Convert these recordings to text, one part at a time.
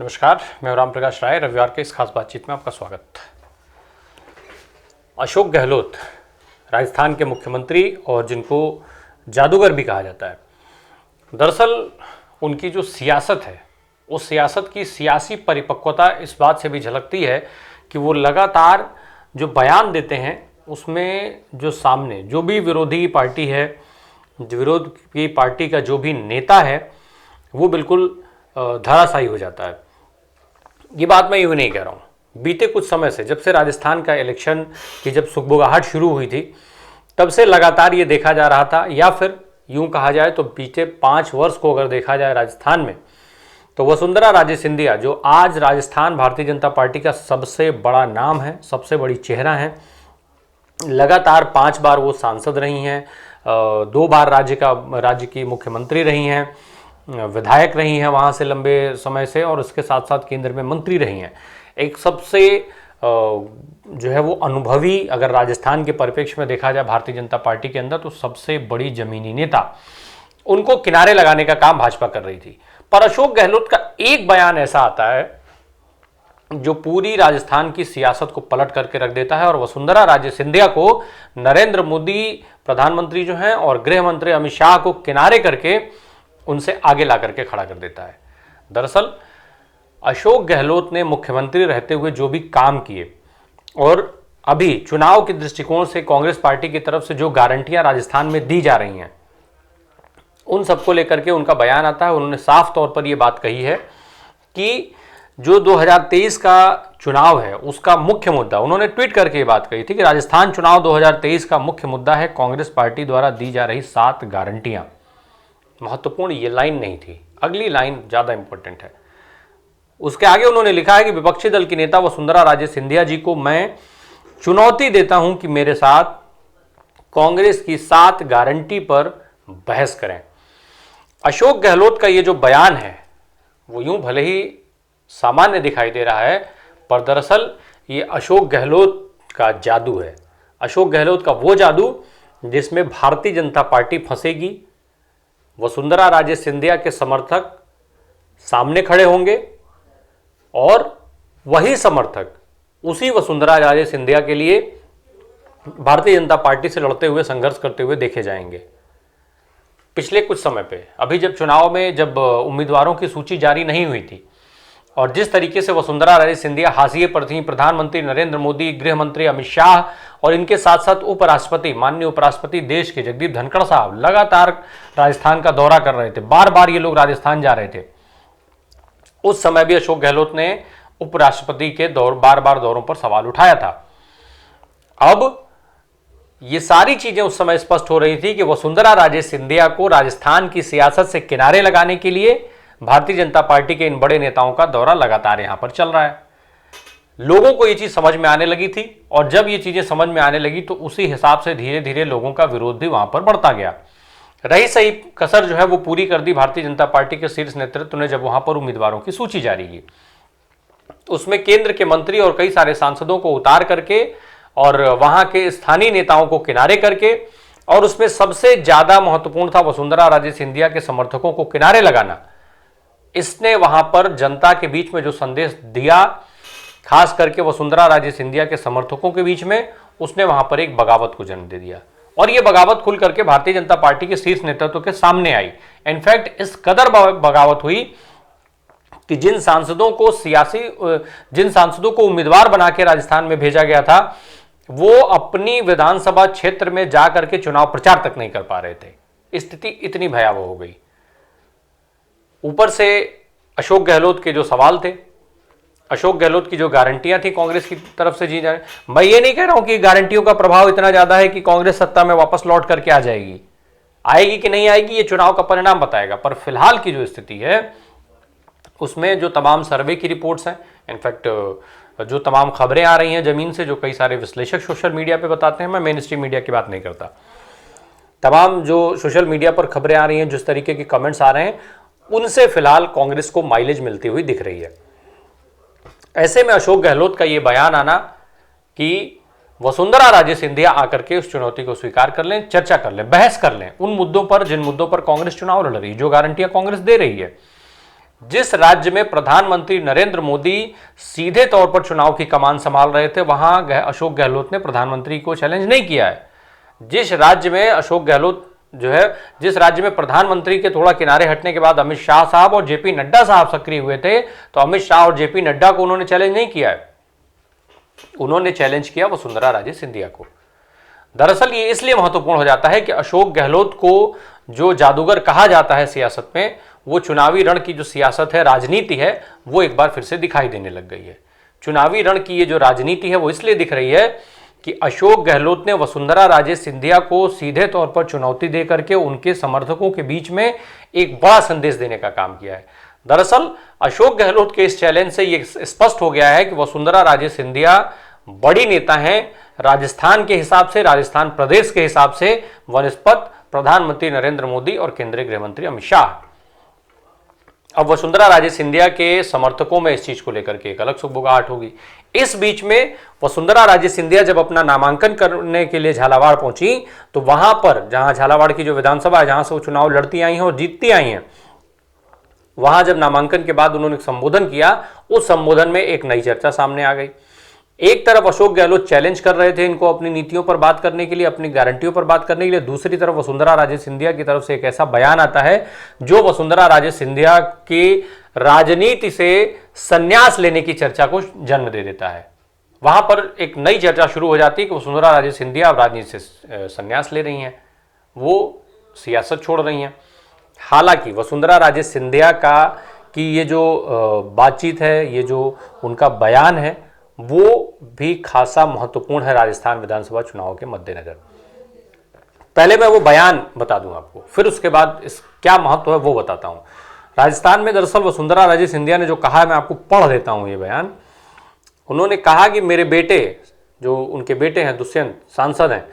नमस्कार, मैं राम प्रकाश राय। रविवार के इस खास बातचीत में आपका स्वागत। अशोक गहलोत राजस्थान के मुख्यमंत्री और जिनको जादूगर भी कहा जाता है, दरअसल उनकी जो सियासत है उस सियासत की सियासी परिपक्वता इस बात से भी झलकती है कि वो लगातार जो बयान देते हैं उसमें जो सामने जो भी विरोधी पार्टी है, विरोध की पार्टी का जो भी नेता है वो बिल्कुल धराशायी हो जाता है। ये बात मैं यूँ नहीं कह रहा हूँ। बीते कुछ समय से, जब से राजस्थान का इलेक्शन की जब सुगबुगाहट शुरू हुई थी, तब से लगातार ये देखा जा रहा था, या फिर यूँ कहा जाए तो बीते 5 वर्ष को अगर देखा जाए राजस्थान में, तो वसुंधरा राजे सिंधिया जो आज राजस्थान भारतीय जनता पार्टी का सबसे बड़ा नाम है, सबसे बड़ी चेहरा है, लगातार 5 बार वो सांसद रही हैं, 2 बार राज्य की मुख्यमंत्री रही हैं, विधायक रही हैं वहाँ से लंबे समय से, और उसके साथ साथ केंद्र में मंत्री रही हैं। एक सबसे जो है वो अनुभवी, अगर राजस्थान के परिप्रेक्ष्य में देखा जाए भारतीय जनता पार्टी के अंदर, तो सबसे बड़ी जमीनी नेता, उनको किनारे लगाने का काम भाजपा कर रही थी। पर अशोक गहलोत का एक बयान ऐसा आता है जो पूरी राजस्थान की सियासत को पलट करके रख देता है और वसुंधरा राजे सिंधिया को नरेंद्र मोदी प्रधानमंत्री जो हैं और गृह मंत्री अमित शाह को किनारे करके उनसे आगे ला करके खड़ा कर देता है। दरअसल अशोक गहलोत ने मुख्यमंत्री रहते हुए जो भी काम किए, और अभी चुनाव के दृष्टिकोण से कांग्रेस पार्टी की तरफ से जो गारंटियां राजस्थान में दी जा रही हैं, उन सबको लेकर के उनका बयान आता है। उन्होंने साफ तौर पर यह बात कही है कि जो 2023 का चुनाव है उसका मुख्य मुद्दा, उन्होंने ट्वीट करके ये बात कही थी कि राजस्थान चुनाव 2023 का मुख्य मुद्दा है कांग्रेस पार्टी द्वारा दी जा रही 7 गारंटियां। महत्वपूर्ण ये लाइन नहीं थी, अगली लाइन ज्यादा इंपॉर्टेंट है। उसके आगे उन्होंने लिखा है कि विपक्षी दल की नेता वसुंधरा राजे सिंधिया जी को मैं चुनौती देता हूं कि मेरे साथ कांग्रेस की 7 गारंटी पर बहस करें। अशोक गहलोत का ये जो बयान है वो यूं भले ही सामान्य दिखाई दे रहा है, पर दरअसल ये अशोक गहलोत का जादू है। अशोक गहलोत का वो जादू जिसमें भारतीय जनता पार्टी फंसेगी, वसुंधरा राजे सिंधिया के समर्थक सामने खड़े होंगे और वही समर्थक उसी वसुंधरा राजे सिंधिया के लिए भारतीय जनता पार्टी से लड़ते हुए, संघर्ष करते हुए देखे जाएंगे। पिछले कुछ समय पे, अभी जब चुनाव में जब उम्मीदवारों की सूची जारी नहीं हुई थी और जिस तरीके से वसुंधरा राजे सिंधिया हाशिए पर थी, प्रधानमंत्री नरेंद्र मोदी, गृह मंत्री अमित शाह और इनके साथ साथ उपराष्ट्रपति, माननीय उपराष्ट्रपति देश के जगदीप धनखड़ साहब लगातार राजस्थान का दौरा कर रहे थे, बार बार ये लोग राजस्थान जा रहे थे। उस समय भी अशोक गहलोत ने उपराष्ट्रपति के बार बार दौरों पर सवाल उठाया था। अब ये सारी चीजें उस समय स्पष्ट हो रही थी कि वसुंधरा राजे सिंधिया को राजस्थान की सियासत से किनारे लगाने के लिए भारतीय जनता पार्टी के इन बड़े नेताओं का दौरा लगातार यहां पर चल रहा है। लोगों को ये चीज समझ में आने लगी थी, और जब ये चीजें समझ में आने लगी तो उसी हिसाब से धीरे धीरे लोगों का विरोध भी वहां पर बढ़ता गया। रही सही कसर जो है वो पूरी कर दी भारतीय जनता पार्टी के शीर्ष नेतृत्व ने जब वहां पर उम्मीदवारों की सूची जारी की। उसमें केंद्र के मंत्री और कई सारे सांसदों को उतार करके और वहां के स्थानीय नेताओं को किनारे करके, और उसमें सबसे ज्यादा महत्वपूर्ण था वसुंधरा राजे सिंधिया के समर्थकों को किनारे लगाना। इसने वहां पर जनता के बीच में जो संदेश दिया, खास करके वसुंधरा राजे सिंधिया के समर्थकों के बीच में, उसने वहां पर एक बगावत को जन्म दे दिया। और यह बगावत खुल करके भारतीय जनता पार्टी के शीर्ष नेतृत्व के सामने आई। इनफैक्ट इस कदर बगावत हुई कि जिन सांसदों को उम्मीदवार बना के राजस्थान में भेजा गया था, वो अपनी विधानसभा क्षेत्र में जाकर के चुनाव प्रचार तक नहीं कर पा रहे थे। स्थिति इतनी भयावह हो गई। ऊपर से अशोक गहलोत के जो सवाल थे, अशोक गहलोत की जो गारंटियां थी कांग्रेस की तरफ से जी जाए, मैं ये नहीं कह रहा हूं कि गारंटियों का प्रभाव इतना ज्यादा है कि कांग्रेस सत्ता में वापस लौट करके आ जाएगी। आएगी कि नहीं आएगी ये चुनाव का परिणाम बताएगा, पर फिलहाल की जो स्थिति है उसमें जो तमाम सर्वे की रिपोर्ट्स हैं, इनफैक्ट जो तमाम खबरें आ रही हैं जमीन से, जो कई सारे विश्लेषक सोशल मीडिया पे बताते हैं, मैं मेन स्ट्रीम मीडिया की बात नहीं करता, तमाम जो सोशल मीडिया पर खबरें आ रही हैं, जिस तरीके के कमेंट्स आ रहे हैं, उनसे फिलहाल कांग्रेस को माइलेज मिलती हुई दिख रही है। ऐसे में अशोक गहलोत का यह बयान आना कि वसुंधरा राजे सिंधिया आकर के उस चुनौती को स्वीकार कर लें, चर्चा कर लें, बहस कर लें उन मुद्दों पर जिन मुद्दों पर कांग्रेस चुनाव लड़ रही है, जो गारंटियां कांग्रेस दे रही है, जिस राज्य में प्रधानमंत्री नरेंद्र मोदी सीधे तौर पर चुनाव की कमान संभाल रहे थे, वहां अशोक गहलोत ने प्रधानमंत्री को चैलेंज नहीं किया है। जिस राज्य में अशोक गहलोत जो है, जिस राज्य में प्रधानमंत्री के थोड़ा किनारे हटने के बाद अमित शाह साहब और जेपी नड्डा साहब सक्रिय हुए थे, तो अमित शाह और जेपी नड्डा को उन्होंने चैलेंज नहीं किया है, उन्होंने चैलेंज किया वसुंधरा राजे सिंधिया को। दरअसल ये इसलिए महत्वपूर्ण हो जाता है कि अशोक गहलोत को जो जादूगर कहा जाता है सियासत में, वो चुनावी रण की जो सियासत है, राजनीति है, वो एक बार फिर से दिखाई देने लग गई है। चुनावी रण की ये जो राजनीति है वो इसलिए दिख रही है कि अशोक गहलोत ने वसुंधरा राजे सिंधिया को सीधे तौर पर चुनौती दे करके उनके समर्थकों के बीच में एक बड़ा संदेश देने का काम किया है। दरअसल अशोक गहलोत के इस चैलेंज से ये स्पष्ट हो गया है कि वसुंधरा राजे सिंधिया बड़ी नेता हैं राजस्थान के हिसाब से, राजस्थान प्रदेश के हिसाब से, वनस्पत प्रधानमंत्री नरेंद्र मोदी और केंद्रीय गृह मंत्री अमित शाह। अब वसुंधरा राजे सिंधिया के समर्थकों में इस चीज को लेकर के एक अलग सुगबुगाहट होगी। इस बीच में वसुंधरा राजे सिंधिया जब अपना नामांकन करने के लिए झालावाड़ पहुंची, तो वहां पर जहां झालावाड़ की जो विधानसभा है, जहां से वो चुनाव लड़ती आई हैं और जीतती आई हैं, वहां जब नामांकन के बाद उन्होंने संबोधन किया, उस संबोधन में एक नई चर्चा सामने आ गई। एक तरफ अशोक गहलोत चैलेंज कर रहे थे इनको अपनी नीतियों पर बात करने के लिए, अपनी गारंटियों पर बात करने के लिए, दूसरी तरफ वसुंधरा राजे सिंधिया की तरफ से एक ऐसा बयान आता है जो वसुंधरा राजे सिंधिया की राजनीति से संन्यास लेने की चर्चा को जन्म दे देता है। वहां पर एक नई चर्चा शुरू हो जाती है कि वसुंधरा राजे सिंधिया अब राजनीति से संन्यास ले रही हैं, वो सियासत छोड़ रही हैं। हालांकि वसुंधरा राजे सिंधिया का की ये जो बातचीत है, ये जो उनका बयान है, वो भी खासा महत्वपूर्ण है राजस्थान विधानसभा चुनाव के मद्देनजर। पहले मैं वो बयान बता दूं आपको, फिर उसके बाद इस क्या महत्व है वो बताता हूं। राजस्थान में दरअसल वसुंधरा राजे सिंधिया ने जो कहा है, मैं आपको पढ़ देता हूं ये बयान। उन्होंने कहा कि मेरे बेटे, जो उनके बेटे हैं दुष्यंत सांसद हैं,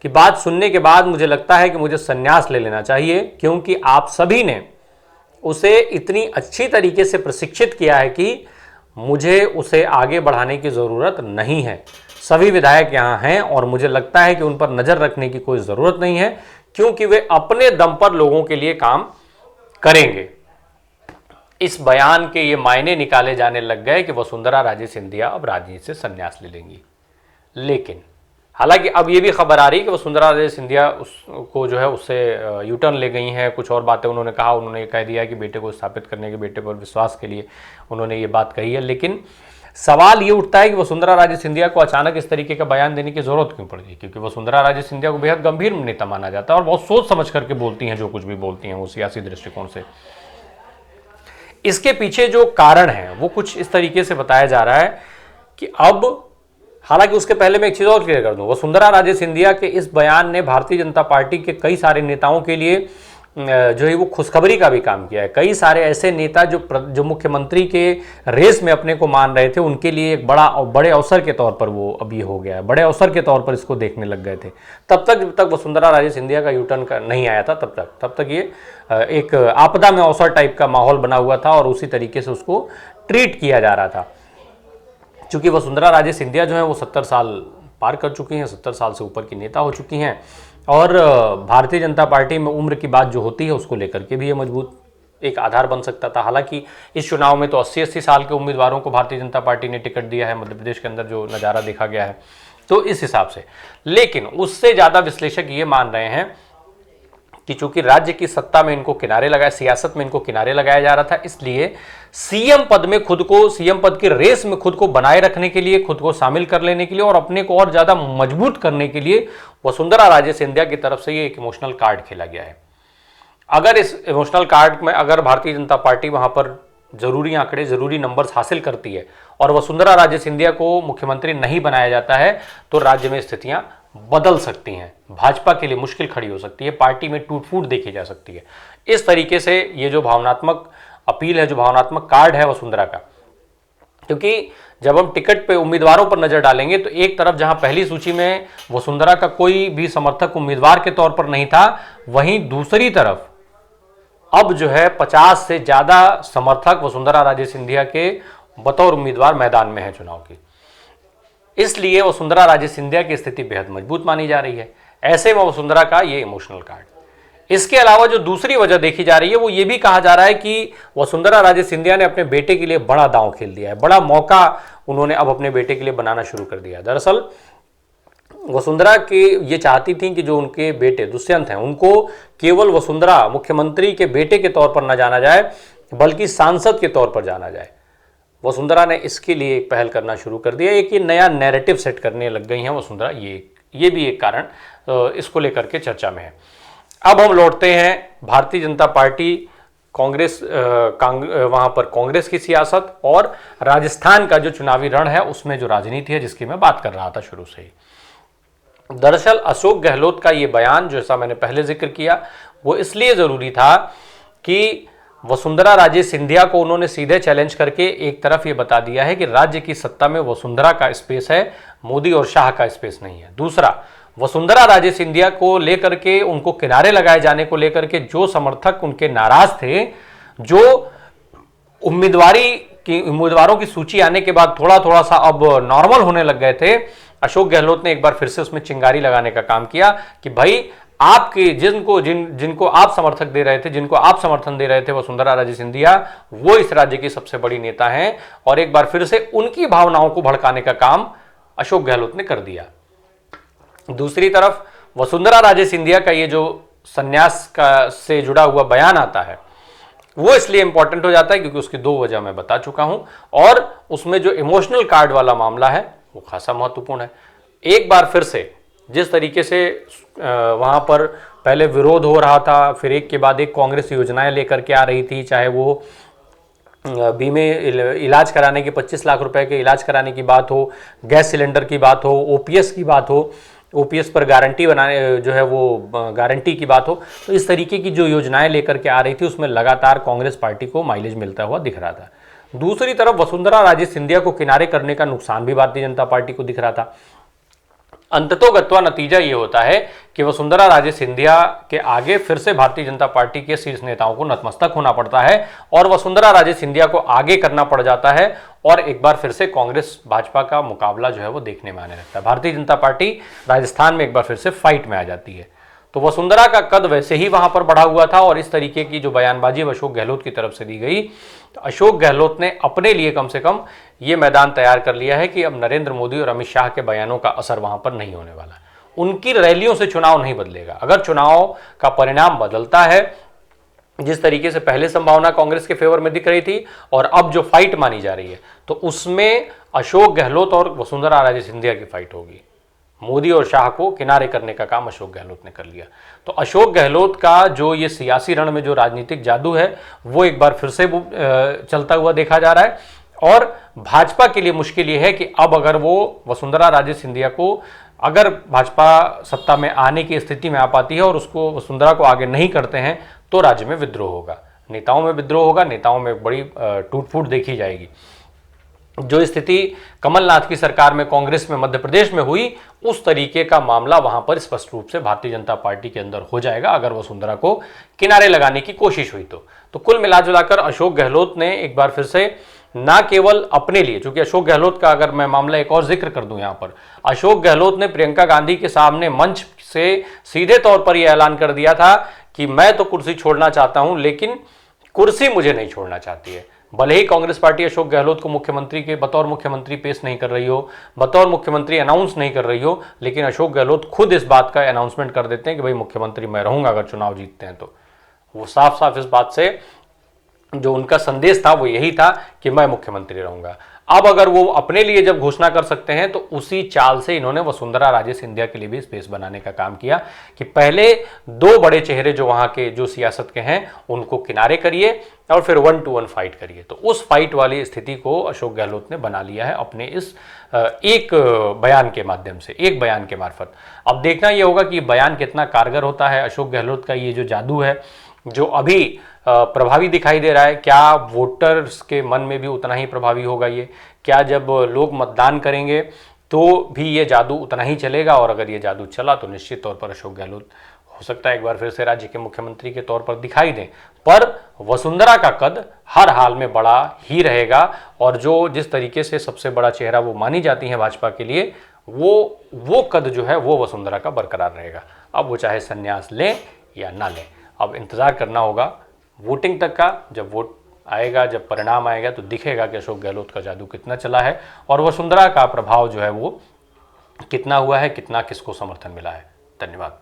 की बात सुनने के बाद मुझे लगता है कि मुझे संन्यास ले लेना चाहिए, क्योंकि आप सभी ने उसे इतनी अच्छी तरीके से प्रशिक्षित किया है कि मुझे उसे आगे बढ़ाने की ज़रूरत नहीं है। सभी विधायक यहाँ हैं और मुझे लगता है कि उन पर नज़र रखने की कोई ज़रूरत नहीं है, क्योंकि वे अपने दम पर लोगों के लिए काम करेंगे। इस बयान के ये मायने निकाले जाने लग गए कि वसुंधरा राजे सिंधिया अब राजनीति से संन्यास ले लेंगी। लेकिन हालांकि अब ये भी खबर आ रही है कि वसुंधरा राजे सिंधिया उसको जो है उससे यू टर्न ले गई हैं। कुछ और बातें उन्होंने कहा, उन्होंने ये कह दिया कि बेटे को स्थापित करने के, बेटे पर विश्वास के लिए उन्होंने ये बात कही है। लेकिन सवाल ये उठता है कि वसुंधरा राजे सिंधिया को अचानक इस तरीके का बयान देने की जरूरत क्यों पड़ी, क्योंकि वसुंधरा राजे सिंधिया को बेहद गंभीर नेता माना जाता है और बहुत सोच समझ करके बोलती हैं, जो कुछ भी बोलती हैं वो सियासी दृष्टिकोण से। इसके पीछे जो कारण है वो कुछ इस तरीके से बताया जा रहा है कि अब, हालांकि उसके पहले मैं एक चीज और क्लियर कर दूं, वसुंधरा राजे सिंधिया के इस बयान ने भारतीय जनता पार्टी के कई सारे नेताओं के लिए जो है वो खुशखबरी का भी काम किया है। कई सारे ऐसे नेता जो मुख्यमंत्री के रेस में अपने को मान रहे थे, उनके लिए एक बड़े अवसर के तौर पर वो अब ये हो गया है, बड़े अवसर के तौर पर इसको देखने लग गए थे। जब तक वसुंधरा राजे सिंधिया का यू टर्न नहीं आया था, तब तक ये एक आपदा में अवसर टाइप का माहौल बना हुआ था और उसी तरीके से उसको ट्रीट किया जा रहा था। चूंकि वसुंधरा राजे सिंधिया जो है वो 70 साल पार कर चुकी हैं, 70 साल से ऊपर की नेता हो चुकी हैं और भारतीय जनता पार्टी में उम्र की बात जो होती है उसको लेकर के भी ये मजबूत एक आधार बन सकता था। हालांकि इस चुनाव में तो 80-80 साल के उम्मीदवारों को भारतीय जनता पार्टी ने टिकट दिया है, मध्य प्रदेश के अंदर जो नज़ारा देखा गया है, तो इस हिसाब से। लेकिन उससे ज़्यादा विश्लेषक ये मान रहे हैं कि चूंकि राज्य की सत्ता में इनको किनारे लगाया, सियासत में इनको किनारे लगाया जा रहा था, इसलिए सीएम पद में खुद को, सीएम पद की रेस में खुद को बनाए रखने के लिए, खुद को शामिल कर लेने के लिए और अपने को और ज्यादा मजबूत करने के लिए वसुंधरा राजे सिंधिया की तरफ से ये एक इमोशनल कार्ड खेला गया है। अगर इस इमोशनल कार्ड में अगर भारतीय जनता पार्टी वहां पर जरूरी आंकड़े, जरूरी नंबर्स हासिल करती है और वसुंधरा राजे सिंधिया को मुख्यमंत्री नहीं बनाया जाता है, तो राज्य में स्थितियां बदल सकती हैं, भाजपा के लिए मुश्किल खड़ी हो सकती है, पार्टी में टूट फूट देखी जा सकती है। इस तरीके से ये जो भावनात्मक अपील है, जो भावनात्मक कार्ड है वसुंधरा का, क्योंकि जब हम टिकट पे उम्मीदवारों पर नजर डालेंगे तो एक तरफ जहां पहली सूची में वसुंधरा का कोई भी समर्थक उम्मीदवार के तौर पर नहीं था, वहीं दूसरी तरफ अब जो है 50 से ज्यादा समर्थक वसुंधरा राजे सिंधिया के बतौर उम्मीदवार मैदान में है चुनाव की। इसलिए वसुंधरा राजे सिंधिया की स्थिति बेहद मजबूत मानी जा रही है। ऐसे में वसुंधरा का ये इमोशनल कार्ड, इसके अलावा जो दूसरी वजह देखी जा रही है वो ये भी कहा जा रहा है कि वसुंधरा राजे सिंधिया ने अपने बेटे के लिए बड़ा दांव खेल दिया है, बड़ा मौका उन्होंने अब अपने बेटे के लिए बनाना शुरू कर दिया है। दरअसल वसुंधरा के ये चाहती थी कि जो उनके बेटे दुष्यंत हैं उनको केवल वसुंधरा मुख्यमंत्री के बेटे के तौर पर न जाना जाए बल्कि सांसद के तौर पर जाना जाए। वसुंधरा ने इसके लिए एक पहल करना शुरू कर दिया, एक नया नैरेटिव सेट करने लग गई हैं वसुंधरा, ये भी एक कारण इसको लेकर के चर्चा में है। अब हम लौटते हैं भारतीय जनता पार्टी कांग्रेस वहां पर कांग्रेस की सियासत और राजस्थान का जो चुनावी रण है उसमें जो राजनीति है जिसकी मैं बात कर रहा था शुरू से ही। दरअसल अशोक गहलोत का ये बयान, जैसा मैंने पहले जिक्र किया, वो इसलिए जरूरी था कि वसुंधरा राजे सिंधिया को उन्होंने सीधे चैलेंज करके एक तरफ ये बता दिया है कि राज्य की सत्ता में वसुंधरा का स्पेस है, मोदी और शाह का स्पेस नहीं है। दूसरा, वसुंधरा राजे सिंधिया को लेकर के, उनको किनारे लगाए जाने को लेकर के जो समर्थक उनके नाराज थे, जो उम्मीदवारों की सूची आने के बाद थोड़ा थोड़ा सा अब नॉर्मल होने लग गए थे, अशोक गहलोत ने एक बार फिर से उसमें चिंगारी लगाने का काम किया कि भाई आपके जिनको आप समर्थक दे रहे थे, जिनको आप समर्थन दे रहे थे वसुंधरा राजे सिंधिया, वो इस राज्य की सबसे बड़ी नेता हैं, और एक बार फिर से उनकी भावनाओं को भड़काने का काम अशोक गहलोत ने कर दिया। दूसरी तरफ वसुंधरा राजे सिंधिया का ये जो संन्यास का से जुड़ा हुआ बयान आता है वो इसलिए इंपॉर्टेंट हो जाता है क्योंकि उसकी दो वजह मैं बता चुका हूं, और उसमें जो इमोशनल कार्ड वाला मामला है वो खासा महत्वपूर्ण है। एक बार फिर से जिस तरीके से वहां पर पहले विरोध हो रहा था, फिर एक के बाद एक कांग्रेस योजनाएं लेकर के आ रही थी, चाहे वो बीमे इलाज कराने के 25 लाख रुपए के इलाज कराने की बात हो, गैस सिलेंडर की बात हो, ओपीएस की बात हो, ओपीएस पर गारंटी बनाने जो है वो गारंटी की बात हो, तो इस तरीके की जो योजनाएं लेकर के आ रही थी उसमें लगातार कांग्रेस पार्टी को माइलेज मिलता हुआ दिख रहा था। दूसरी तरफ वसुंधरा राजे सिंधिया को किनारे करने का नुकसान भी भारतीय जनता पार्टी को दिख रहा था। अंततोगत्वा नतीजा ये होता है कि वसुंधरा राजे सिंधिया के आगे फिर से भारतीय जनता पार्टी के शीर्ष नेताओं को नतमस्तक होना पड़ता है और वसुंधरा राजे सिंधिया को आगे करना पड़ जाता है, और एक बार फिर से कांग्रेस भाजपा का मुकाबला जो है वो देखने में आने लगता है। भारतीय जनता पार्टी राजस्थान में एक बार फिर से फाइट में आ जाती है। तो वसुंधरा का कद वैसे ही वहां पर बढ़ा हुआ था, और इस तरीके की जो बयानबाजी अशोक गहलोत की तरफ से दी गई, तो अशोक गहलोत ने अपने लिए कम से कम ये मैदान तैयार कर लिया है कि अब नरेंद्र मोदी और अमित शाह के बयानों का असर वहां पर नहीं होने वाला। उनकी रैलियों से चुनाव नहीं बदलेगा। अगर चुनाव का परिणाम बदलता है, जिस तरीके से पहले संभावना कांग्रेस के फेवर में दिख रही थी और अब जो फाइट मानी जा रही है, तो उसमें अशोक गहलोत और वसुंधरा राजे सिंधिया की फाइट होगी। मोदी और शाह को किनारे करने का काम अशोक गहलोत ने कर लिया। तो अशोक गहलोत का जो ये सियासी रण में जो राजनीतिक जादू है वो एक बार फिर से चलता हुआ देखा जा रहा है, और भाजपा के लिए मुश्किल ये है कि अब अगर वो वसुंधरा राजे सिंधिया को, अगर भाजपा सत्ता में आने की स्थिति में आ पाती है और उसको वसुंधरा को आगे नहीं करते हैं, तो राज्य में विद्रोह होगा, नेताओं में विद्रोह होगा, नेताओं में बड़ी टूट फूट देखी जाएगी। जो स्थिति कमलनाथ की सरकार में कांग्रेस में मध्य प्रदेश में हुई, उस तरीके का मामला वहां पर स्पष्ट रूप से भारतीय जनता पार्टी के अंदर हो जाएगा अगर वसुंधरा को किनारे लगाने की कोशिश हुई तो कुल मिलाजुलाकर अशोक गहलोत ने एक बार फिर से ना केवल अपने लिए, चूंकि अशोक गहलोत का अगर मैं मामला एक और जिक्र कर दूं यहां पर, अशोक गहलोत ने प्रियंका गांधी के सामने मंच से सीधे तौर पर यह ऐलान कर दिया था कि मैं तो कुर्सी छोड़ना चाहता हूं लेकिन कुर्सी मुझे नहीं छोड़ना चाहती है। भले ही कांग्रेस पार्टी अशोक गहलोत को मुख्यमंत्री के बतौर मुख्यमंत्री पेश नहीं कर रही हो, बतौर मुख्यमंत्री अनाउंस नहीं कर रही हो, लेकिन अशोक गहलोत खुद इस बात का अनाउंसमेंट कर देते हैं कि भाई मुख्यमंत्री मैं रहूंगा अगर चुनाव जीतते हैं। तो वो साफ साफ इस बात से जो उनका संदेश था वो यही था कि मैं मुख्यमंत्री रहूंगा। अब अगर वो अपने लिए जब घोषणा कर सकते हैं तो उसी चाल से इन्होंने वसुंधरा राजे सिंधिया के लिए भी स्पेस बनाने का काम किया कि पहले दो बड़े चेहरे जो वहां के जो सियासत के हैं उनको किनारे करिए और फिर 1-to-1 फाइट करिए। तो उस फाइट वाली स्थिति को अशोक गहलोत ने बना लिया है अपने इस एक बयान के माध्यम से, एक बयान के मार्फत। अब देखना यह होगा कि बयान कितना कारगर होता है। अशोक गहलोत का ये जो जादू है जो अभी प्रभावी दिखाई दे रहा है, क्या वोटर्स के मन में भी उतना ही प्रभावी होगा ये? क्या जब लोग मतदान करेंगे तो भी ये जादू उतना ही चलेगा? और अगर ये जादू चला तो निश्चित तौर पर अशोक गहलोत हो सकता है एक बार फिर से राज्य के मुख्यमंत्री के तौर पर दिखाई दें, पर वसुंधरा का कद हर हाल में बड़ा ही रहेगा, और जो जिस तरीके से सबसे बड़ा चेहरा वो मानी जाती है भाजपा के लिए, वो कद जो है वो वसुंधरा का बरकरार रहेगा। अब वो चाहे संन्यास लें या ना लें। अब इंतज़ार करना होगा वोटिंग तक का। जब वोट आएगा, जब परिणाम आएगा तो दिखेगा कि अशोक गहलोत का जादू कितना चला है और वसुंधरा का प्रभाव जो है वो कितना हुआ है, कितना किसको समर्थन मिला है। धन्यवाद।